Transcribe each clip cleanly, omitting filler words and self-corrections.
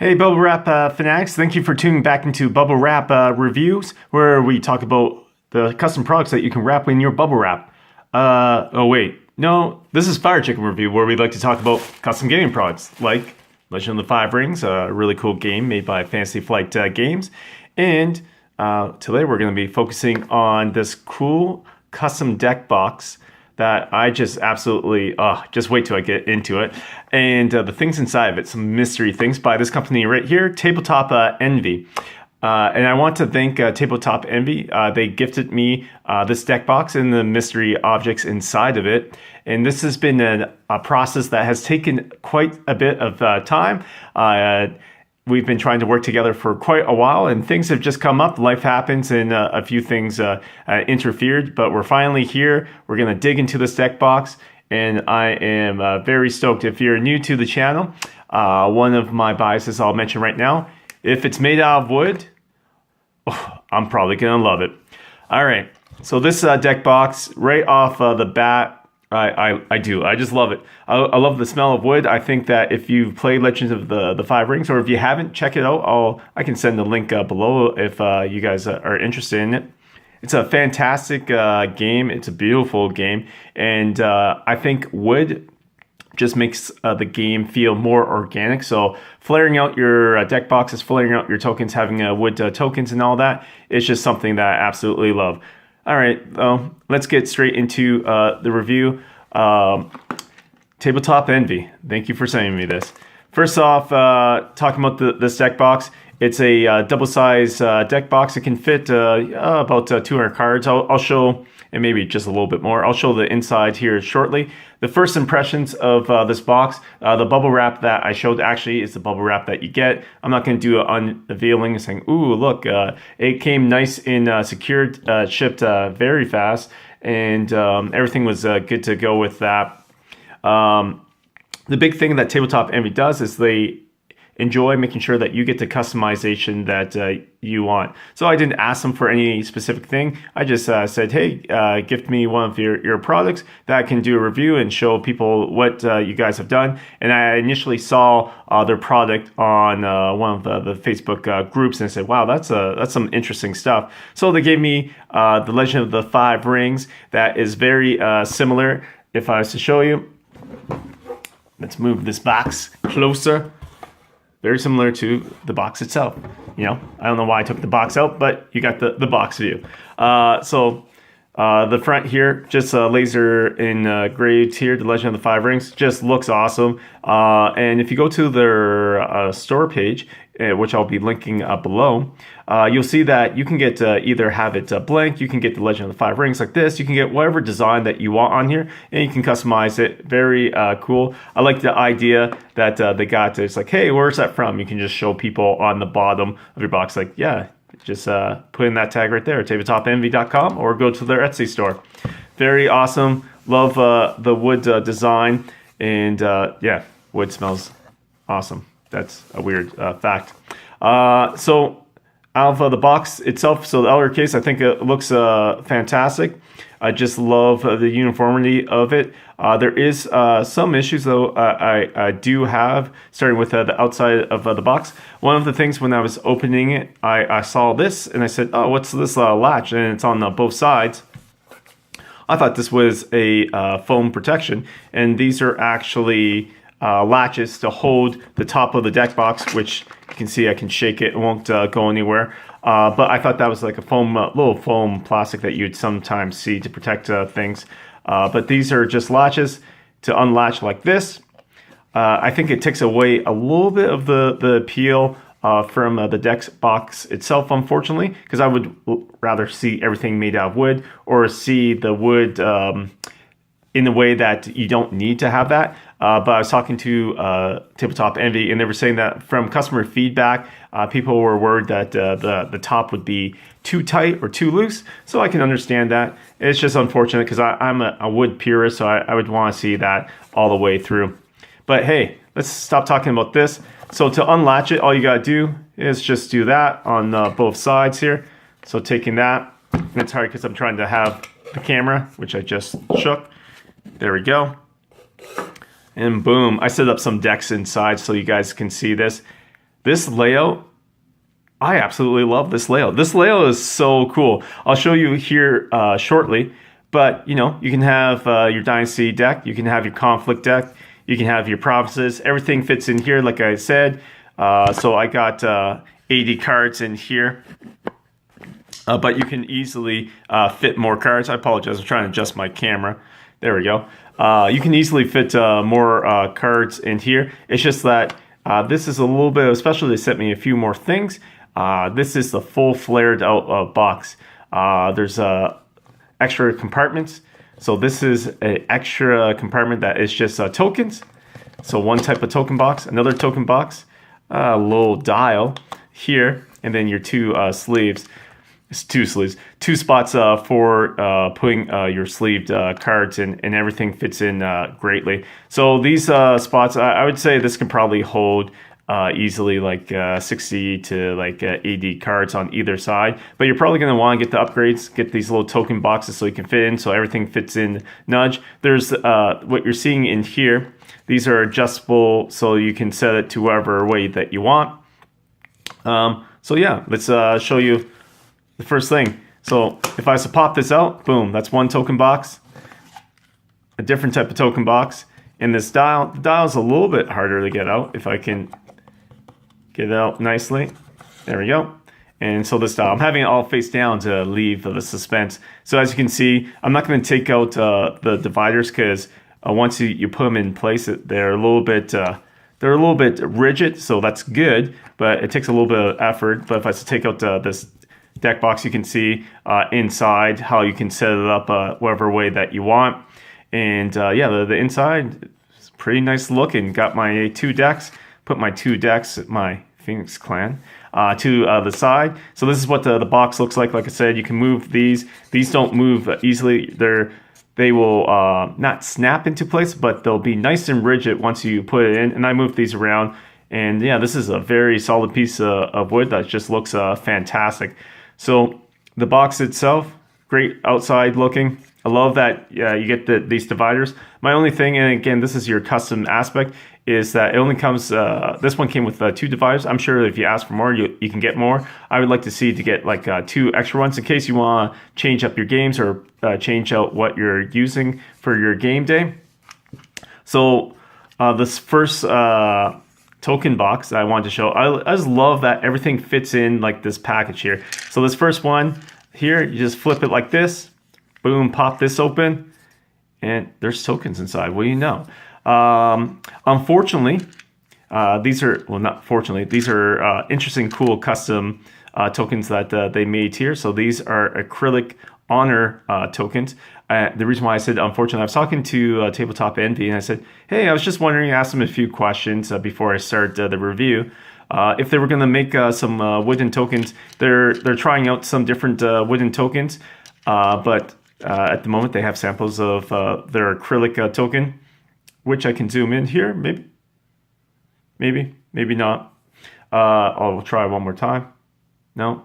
Hey, Bubble Wrap fanatics, thank you for tuning back into Bubble Wrap reviews, where we talk about the custom products that you can wrap in your bubble wrap. Oh wait, no, this is Fire Chicken Review, where we like to talk about custom gaming products, like Legend of the Five Rings, a really cool game made by Fantasy Flight Games. And today we're going to be focusing on this cool custom deck box that I just absolutely, just wait till I get into it. And the things inside of it, some mystery things by this company right here, Tabletop Envy. And I want to thank Tabletop Envy. They gifted me this deck box and the mystery objects inside of it. And this has been a process that has taken quite a bit of time. We've been trying to work together for quite a while, and things have just come up. Life happens, and a few things interfered, but we're finally here. We're going to dig into this deck box, and I am very stoked. If you're new to the channel, one of my biases I'll mention right now, if it's made out of wood, I'm probably going to love it. All right, so this deck box, right off the bat, I do. I just love it. I love the smell of wood. I think that if you've played Legends of the Five Rings, or if you haven't, check it out. I can send the link below if you guys are interested in it. It's a fantastic game. It's a beautiful game. And I think wood just makes the game feel more organic. So flaring out your deck boxes, flaring out your tokens, having wood tokens and all that, it's just something that I absolutely love. All right, let's get straight into the review. Tabletop Envy, thank you for sending me this. First off, talking about this deck box, it's a double-sized deck box. It can fit about 200 cards. I'll show, and maybe just a little bit more, I'll show the inside here shortly. The first impressions of this box, the bubble wrap that I showed actually is the bubble wrap that you get. I'm not going to do an unveiling saying, ooh, look, it came nice and secured, shipped very fast, and everything was good to go with that. The big thing that Tabletop Envy does is they enjoy making sure that you get the customization that you want. So I didn't ask them for any specific thing. I just said, hey, gift me one of your products that I can do a review and show people what you guys have done. And I initially saw their product on one of the Facebook groups, and I said, wow, that's some interesting stuff. So they gave me the Legend of the Five Rings that is very similar. If I was to show you, let's move this box closer. Very similar to the box itself. You know, I don't know why I took the box out, but you got the box view. So the front here, just laser engraved here, the Legend of the Five Rings, just looks awesome. And if you go to their store page, which I'll be linking below, you'll see that you can get either have it blank, you can get the Legend of the Five Rings like this, you can get whatever design that you want on here, and you can customize it. Very cool. I like the idea that they got it's like, hey, where's that from? You can just show people on the bottom of your box, like, yeah, just put in that tag right there, tabletopenvy.com, or go to their Etsy store. Very awesome. Love the wood design, and yeah, wood smells awesome. That's a weird fact. So out of the box itself, so the outer case, I think it looks fantastic. I just love the uniformity of it. There is some issues, though, I do have, starting with the outside of the box. One of the things when I was opening it, I saw this, and I said, oh, what's this latch? And it's on both sides. I thought this was a foam protection, and these are actually latches to hold the top of the deck box, which you can see I can shake it. It won't go anywhere. But I thought that was like a foam, little foam plastic that you'd sometimes see to protect things. But these are just latches to unlatch like this. I think it takes away a little bit of the appeal from the deck box itself, unfortunately, because I would rather see everything made out of wood, or see the wood in a way that you don't need to have that. But I was talking to Tabletop Envy, and they were saying that from customer feedback, people were worried that the top would be too tight or too loose. So I can understand that. It's just unfortunate because I'm a wood purist, so I would want to see that all the way through. But hey, let's stop talking about this. So to unlatch it, all you got to do is just do that on both sides here. So taking that, and it's hard because I'm trying to have the camera, which I just shook. There we go. And boom, I set up some decks inside so you guys can see this. this layout, I absolutely love this layout. This layout is so cool. I'll show you here shortly, but you know, you can have your Dynasty deck, you can have your Conflict deck, you can have your provinces. Everything fits in here, like I said. So I got 80 cards in here, but you can easily fit more cards. I apologize, I'm trying to adjust my camera. There we go. You can easily fit more cards in here. It's just that this is a little bit, especially they sent me a few more things. This is the full flared out box. There's extra compartments. So this is an extra compartment that is just tokens. So one type of token box, another token box, a little dial here, and then your two sleeves. It's two sleeves, two spots for putting your sleeved cards in, and everything fits in greatly. So these spots, I would say this can probably hold easily like 60 to like 80 cards on either side, but you're probably going to want to get the upgrades, get these little token boxes so you can fit in, so everything fits in nudge. There's what you're seeing in here. These are adjustable, so you can set it to whatever way that you want. So yeah, let's show you the first thing. So if I was to pop this out, boom, that's one token box, a different type of token box. And this dial, the dial's a little bit harder to get out. If I can get it out nicely. There we go. And so this dial, I'm having it all face down to leave the suspense. So as you can see, I'm not going to take out the dividers because once you put them in place, they're a little bit rigid. So that's good, but it takes a little bit of effort. But if I was to take out this deck box, you can see inside how you can set it up whatever way that you want. And yeah, the inside is pretty nice looking. Got my two decks. Put my two decks, my Phoenix Clan, to the side. So this is what the box looks like. Like I said, you can move these. These don't move easily. They will not snap into place, but they'll be nice and rigid once you put it in. And I move these around. And yeah, this is a very solid piece of wood that just looks fantastic. So the box itself, great outside looking. I love that you get these dividers. My only thing, and again, this is your custom aspect, is that it only comes, this one came with two dividers. I'm sure if you ask for more, you can get more. I would like to see to get like two extra ones in case you want to change up your games or change out what you're using for your game day. So this first token box that I wanted to show, I just love that everything fits in like this package here. So this first one here, you just flip it like this. Boom, pop this open, and there's tokens inside. What do you know? Unfortunately, these are, well, not fortunately, these are interesting, cool custom tokens that they made here. So these are acrylic honor tokens. The reason why I said unfortunately, I was talking to Tabletop Envy, and I said, hey, I was just wondering, ask them a few questions before I start the review. If they were going to make some wooden tokens, they're trying out some different wooden tokens, but at the moment they have samples of their acrylic token, which I can zoom in here, maybe not. I'll try one more time. No.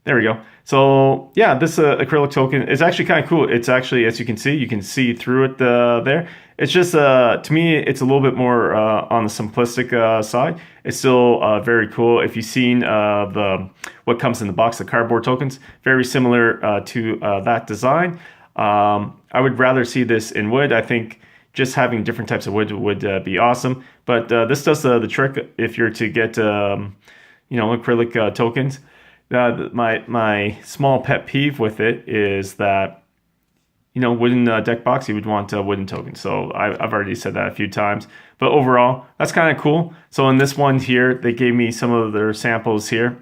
There we go. So yeah, this acrylic token is actually kind of cool. It's actually, as you can see through it there. It's just, to me, it's a little bit more on the simplistic side. It's still very cool. If you've seen what comes in the box, the cardboard tokens, very similar to that design. I would rather see this in wood. I think just having different types of wood would be awesome. But this does the trick if you're to get acrylic tokens. My small pet peeve with it is that, wooden deck box, you would want a wooden token. So I've already said that a few times. But overall, that's kind of cool. So in this one here, they gave me some of their samples here.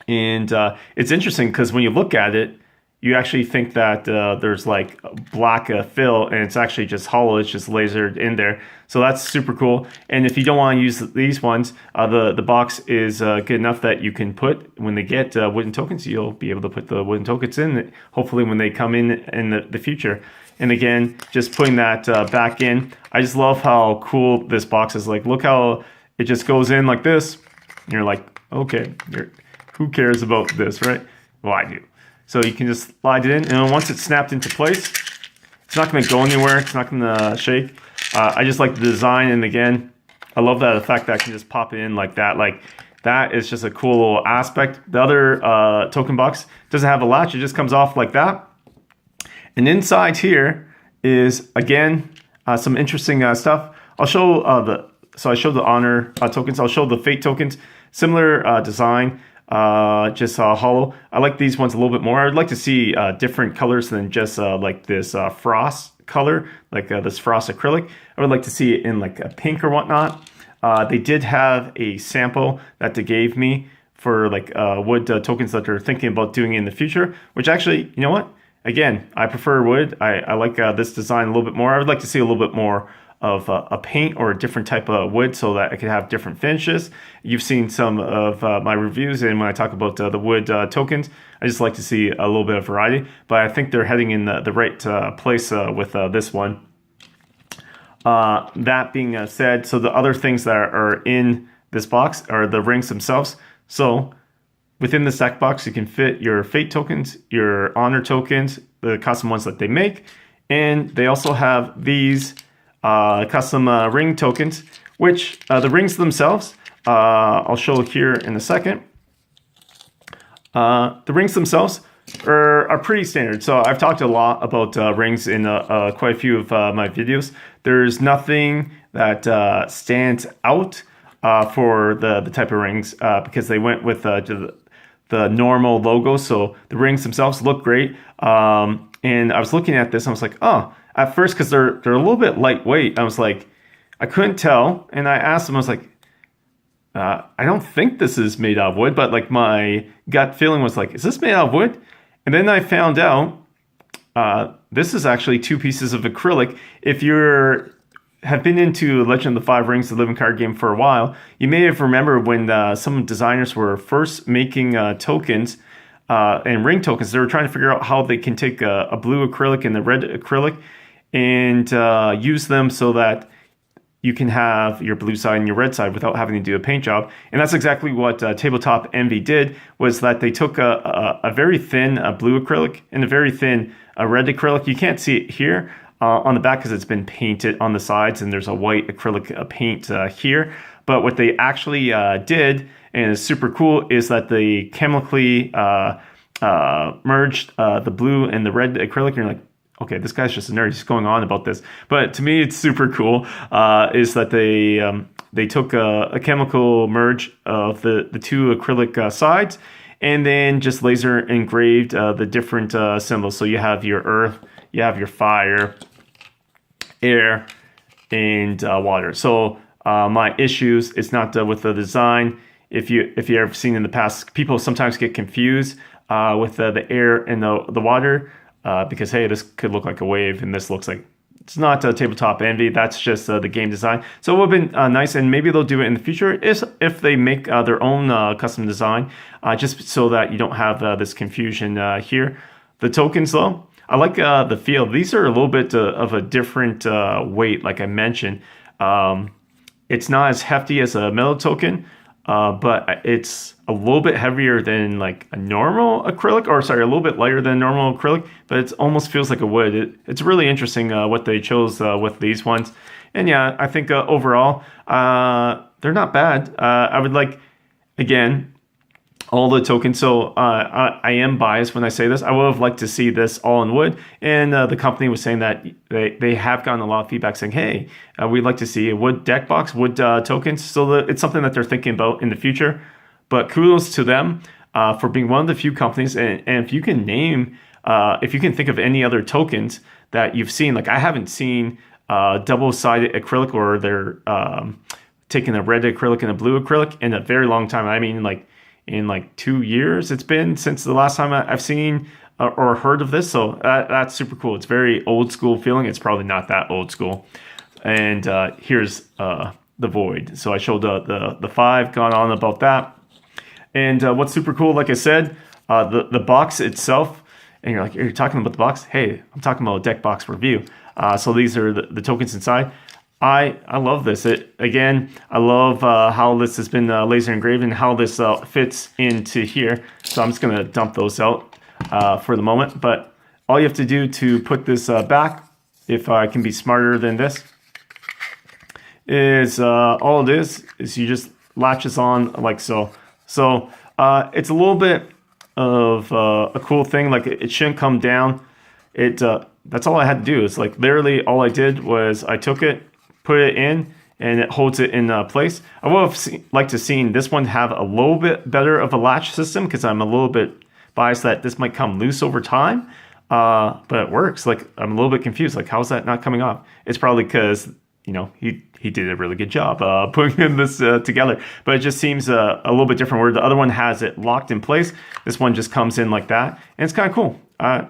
And it's interesting because when you look at it, you actually think that there's like black fill, and it's actually just hollow. It's just lasered in there. So that's super cool. And if you don't want to use these ones, the box is good enough that you can put, when they get wooden tokens, you'll be able to put the wooden tokens in, hopefully when they come in the future. And again, just putting that back in. I just love how cool this box is. Like, look how it just goes in like this. And you're like, okay, who cares about this, right? Well, I do. So you can just slide it in, and once it's snapped into place, it's not going to go anywhere. It's not going to shake. I just like the design, and again, I love that effect that can just pop in like that. Like that is just a cool little aspect. The other token box doesn't have a latch. It just comes off like that. And inside here is, again, some interesting stuff. I'll show I showed the honor tokens. I'll show the fate tokens. Similar design, just hollow. I like these ones a little bit more. I'd like to see different colors than just like this frost color, like this frost acrylic. I would like to see it in like a pink or whatnot. They did have a sample that they gave me for like wood tokens that they're thinking about doing in the future, which actually, you know what? Again, I prefer wood. I like this design a little bit more. I would like to see a little bit more of a paint or a different type of wood so that I could have different finishes. You've seen some of my reviews, and when I talk about the wood tokens, I just like to see a little bit of variety, but I think they're heading in the right place with this one. That being said, so the other things that are in this box are the rings themselves. So within this deck box, you can fit your fate tokens, your honor tokens, the custom ones that they make, and they also have these custom ring tokens, which the rings themselves, I'll show here in a second. The rings themselves are pretty standard. So I've talked a lot about rings in quite a few of my videos. There's nothing that stands out for the type of rings because they went with the normal logo. So the rings themselves look great. And I was looking at this and I was like, oh, at first, because they're a little bit lightweight, I was like, I couldn't tell. And I asked them, I was like, I don't think this is made out of wood, but like my gut feeling was like, is this made out of wood? And then I found out this is actually 2 pieces of acrylic. If you have been into Legend of the Five Rings, the living card game, for a while, you may have remembered when some designers were first making tokens and ring tokens, they were trying to figure out how they can take a blue acrylic and the red acrylic and use them so that you can have your blue side and your red side without having to do a paint job. And that's exactly what Tabletop Envy did, was that they took a very thin blue acrylic and a very thin red acrylic. You can't see it here on the back because it's been painted on the sides and there's a white acrylic paint here. But what they actually did, and is super cool, is that they chemically merged the blue and the red acrylic. And you're like, okay, this guy's just a nerd. He's going on about this. But to me, it's super cool, is that they took a chemical merge of the 2 acrylic sides and then just laser engraved the different symbols. So you have your earth, you have your fire, air, and water. So my issues, it's not with the design. If you ever seen in the past, people sometimes get confused with the air and the water. Because, hey, this could look like a wave, and this looks like it's not Tabletop Envy. That's just the game design. So it would have been nice, and maybe they'll do it in the future if they make their own custom design, just so that you don't have this confusion here. The tokens, though, I like the feel. These are a little bit of a different weight, like I mentioned. It's not as hefty as a metal token, but it's a little bit heavier than like a normal acrylic, or sorry, a little bit lighter than normal acrylic, but it almost feels like a wood. It's really interesting what they chose with these ones. And yeah, I think overall, they're not bad. I would like, again, all the tokens. So I am biased when I say this. I would have liked to see this all in wood. And the company was saying that they have gotten a lot of feedback saying, hey, we'd like to see a wood deck box, wood tokens. So it's something that they're thinking about in the future. But kudos to them for being one of the few companies. And if you can name, if you can think of any other tokens that you've seen, like I haven't seen double-sided acrylic, or they're taking a red acrylic and a blue acrylic in a very long time. I mean, like in like 2 years it's been since the last time I've seen or heard of this. So that's super cool. It's very old school feeling. It's probably not that old school. And here's the void. So I showed the 5, gone on about that. And what's super cool, like I said, the box itself, and you're like, you're talking about the box? Hey, I'm talking about a deck box review. So these are the tokens inside. I love this. Again, I love how this has been laser engraved and how this fits into here. So I'm just going to dump those out for the moment. But all you have to do to put this back, if I can be smarter than this, is all it is you just latches on like so. So it's a little bit of a cool thing. Like it shouldn't come down. That's all I had to do. It's like literally all I did was I took it, put it in, and it holds it in place. I would have liked to seen this one have a little bit better of a latch system because I'm a little bit biased that this might come loose over time. But it works. Like I'm a little bit confused. Like how's that not coming off? It's probably because he did a really good job putting this together. But it just seems a little bit different. Where the other one has it locked in place, this one just comes in like that, and it's kind of cool.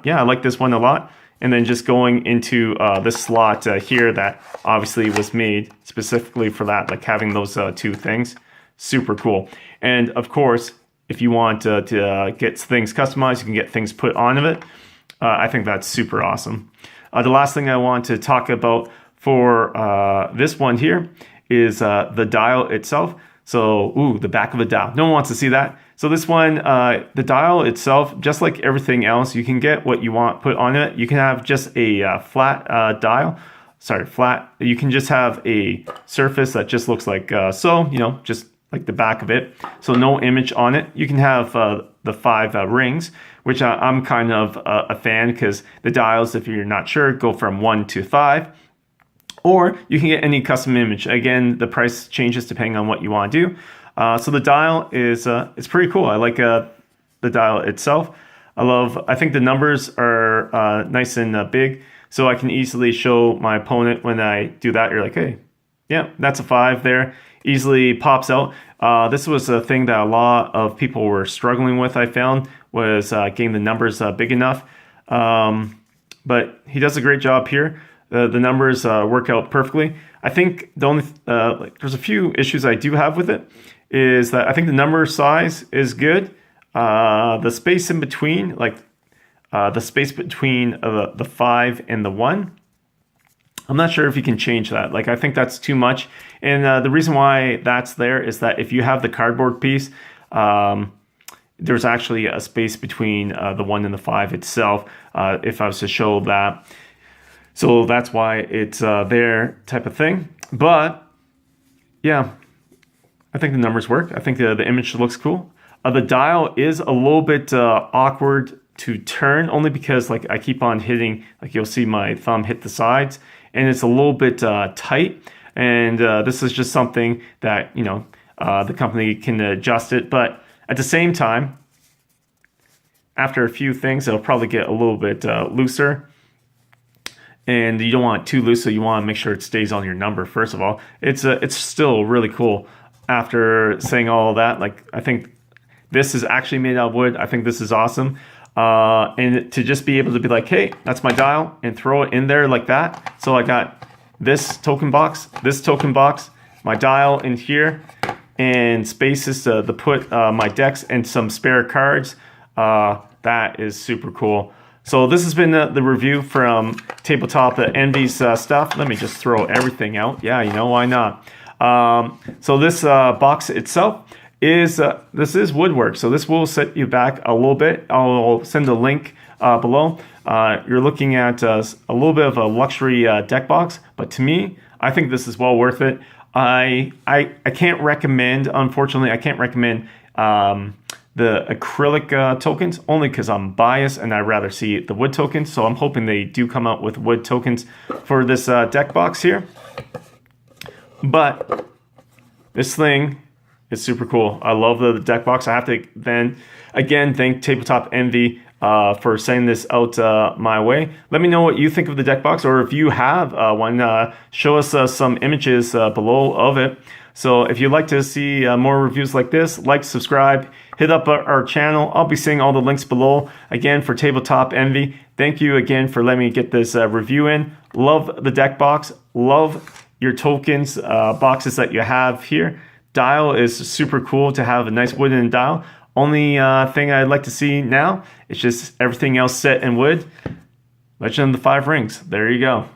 Yeah, I like this one a lot. And then just going into this slot here that obviously was made specifically for that, like having those two things, super cool. And of course, if you want to get things customized, you can get things put onto it. I think that's super awesome. The last thing I want to talk about for this one here is the dial itself. So, the back of a dial. No one wants to see that. So this one, the dial itself, just like everything else, you can get what you want put on it. You can have just a flat dial. Sorry, flat. You can just have a surface that just looks like so, just like the back of it. So no image on it. You can have the 5 rings, which I'm kind of a fan because the dials, if you're not sure, go from 1 to 5. Or you can get any custom image. Again, the price changes depending on what you want to do. So the dial is it's pretty cool. I like the dial itself. I think the numbers are nice and big, so I can easily show my opponent when I do that. You're like, hey, yeah, that's a 5 there. Easily pops out. This was a thing that a lot of people were struggling with, I found, was getting the numbers big enough. But he does a great job here. The numbers work out perfectly. I think the only there's a few issues I do have with it is that I think the number size is good. The space in between, like the space between the 5 and the 1, I'm not sure if you can change that. Like I think that's too much. And the reason why that's there is that if you have the cardboard piece, there's actually a space between the 1 and the 5 itself. If I was to show that. So that's why it's there type of thing. But yeah, I think the numbers work. I think the image looks cool. The dial is a little bit awkward to turn only because like I keep on hitting, like you'll see my thumb hit the sides and it's a little bit tight. And this is just something that, the company can adjust it. But at the same time, after a few things, it'll probably get a little bit looser. And you don't want it too loose, so you want to make sure it stays on your number. First of all, it's still really cool. After saying all of that, like I think this is actually made out of wood. I think this is awesome. And to just be able to be like, hey, that's my dial, and throw it in there like that. So I got this token box, my dial in here, and spaces to put my decks and some spare cards. That is super cool. So this has been the review from Tabletop Envy's stuff. Let me just throw everything out. Yeah, why not? So this box itself is this is woodwork. So this will set you back a little bit. I'll send a link below. You're looking at a little bit of a luxury deck box, but to me, I think this is well worth it. I can't recommend, unfortunately, the acrylic tokens, only because I'm biased and I'd rather see the wood tokens. So I'm hoping they do come out with wood tokens for this deck box here. But this thing is super cool. I love the deck box. I have to then again thank Tabletop Envy for sending this out my way. Let me know what you think of the deck box, or if you have one, show us some images below of it. So if you'd like to see more reviews like this, like, subscribe, hit up our channel. I'll be seeing all the links below. Again, for Tabletop Envy, thank you again for letting me get this review in. Love the deck box. Love your tokens boxes that you have here. Dial is super cool to have a nice wooden dial. Only thing I'd like to see now is just everything else set in wood. Legend of the 5 Rings. There you go.